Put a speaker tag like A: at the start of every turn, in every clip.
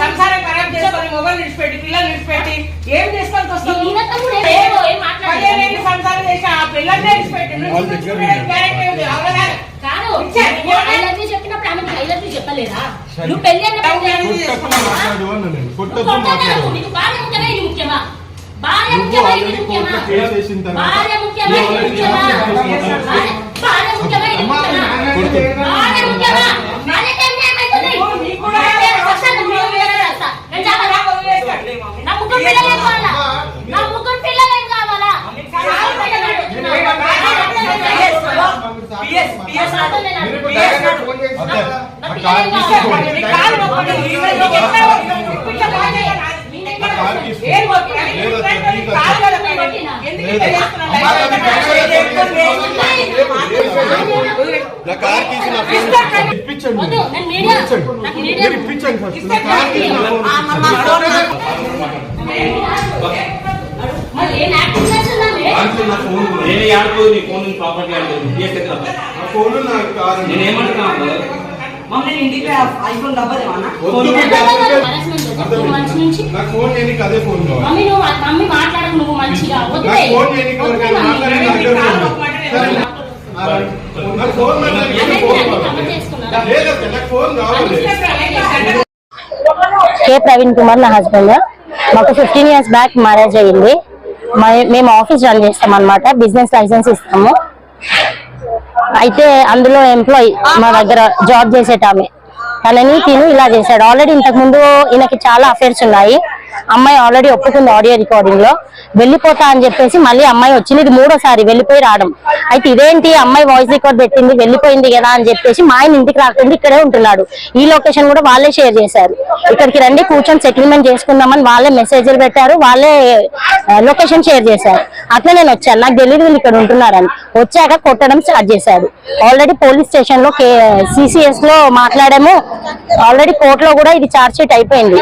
A: సంసారం ఖరాబ్ చేసుకొని మొబైల్ విడిచిపెట్టి పిల్లలు విడిచిపెట్టి ఏం చేసుకోవాల్సి వస్తుంది? సంసారం చేసి ఆ పిల్లల్ని విడిచిపెట్టి
B: చెప్పినప్పుడు ఆమె ఐలర్లు చెప్పలేదా? నువ్వు పెళ్లి ముఖ్యమా? భార్య ముఖ్యమా? ఇది ముఖ్యమా? భార్య ముఖ్యమా? ఇది ముఖ్యమా? భార్య ముఖ్యమా? ఇది ముఖ్యమా? భార్య ముఖ్యమా? నా ముగ్గురు పిల్లలు ఏం కావాలా? నా ముగ్గురు పిల్లలు ఏం కావాలా?
C: కే ప్రవీణ్ కుమార్ నా హస్బెండ్. మాకు 15 years బ్యాక్ మ్యారేజ్ అయ్యింది. మేము ఆఫీస్ రన్ చేస్తాం అన్నమాట. బిజినెస్ లైసెన్స్ ఇస్తాము. అయితే అందులో ఎంప్లాయీ మా దగ్గర జాబ్ చేసేటామె తనని తిను ఇలా చేశాడు. ఆల్రెడీ ఇంతకు ముందు ఈయనకి చాలా అఫేర్స్ ఉన్నాయి. అమ్మాయి ఆల్రెడీ ఒప్పుకుంది ఆడియో రికార్డింగ్ లో. వెళ్ళిపోతా అని చెప్పేసి మళ్ళీ అమ్మాయి వచ్చింది. ఇది 3వ సారి వెళ్ళిపోయి రావడం. అయితే ఇదేంటి అమ్మాయి వాయిస్ రికార్డ్ పెట్టింది వెళ్ళిపోయింది కదా అని చెప్పేసి మా ఆయన ఇంటికి రాకుండా ఇక్కడే ఉంటున్నాడు. ఈ లొకేషన్ కూడా వాళ్ళే షేర్ చేశారు. ఇక్కడికి రండి కూర్చొని సెటిల్మెంట్ చేసుకుందామని వాళ్ళే మెసేజ్లు పెట్టారు. వాళ్ళే లొకేషన్ షేర్ చేశారు. అట్లా నేను వచ్చాను. నాకు తెలియదు వీళ్ళు ఇక్కడ ఉంటున్నారని. వచ్చాక కొట్టడం స్టార్ట్ చేశాడు. ఆల్రెడీ పోలీస్ స్టేషన్ లో CCS లో మాట్లాడాము. ఆల్రెడీ కోర్టులో కూడా ఇది ఛార్జ్ షీట్ అయిపోయింది.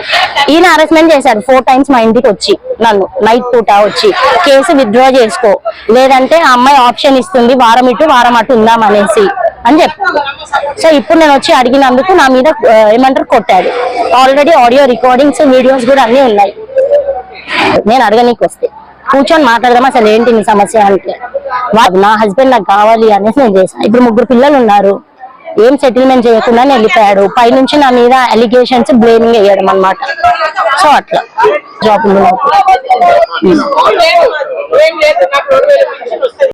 C: ఈయన అరెస్ట్మెంట్ చేశారు 4 times మా ఇంటికి వచ్చి. నన్ను నైట్ పూట వచ్చి కేసు విత్డ్రా చేసుకో లేదంటే ఆ అమ్మాయి ఆప్షన్ ఇస్తుంది వారం ఇటు వారం అటు ఉందాం అనేసి అని చెప్పాను. సో ఇప్పుడు నేను వచ్చి అడిగినందుకు నా మీద ఏమంటారు కొట్టాడు. ఆల్రెడీ ఆడియో రికార్డింగ్స్ వీడియోస్ కూడా అన్ని ఉన్నాయి. నేను అడగనీకి వస్తే కూర్చొని మాట్లాడదాం అసలు ఏంటి నీ సమస్య అంటే నా హస్బెండ్ నాకు కావాలి అనేసి నేను చేశాను. ఇప్పుడు 3 పిల్లలు ఉన్నారు. ఏం సెటిల్మెంట్ చేయకుండా వెళ్ళిపోయాడు. పైనుంచి నా మీద అలిగేషన్స్ బ్లేమింగ్ వేయడం అన్నమాట. సో అట్లా జాబ్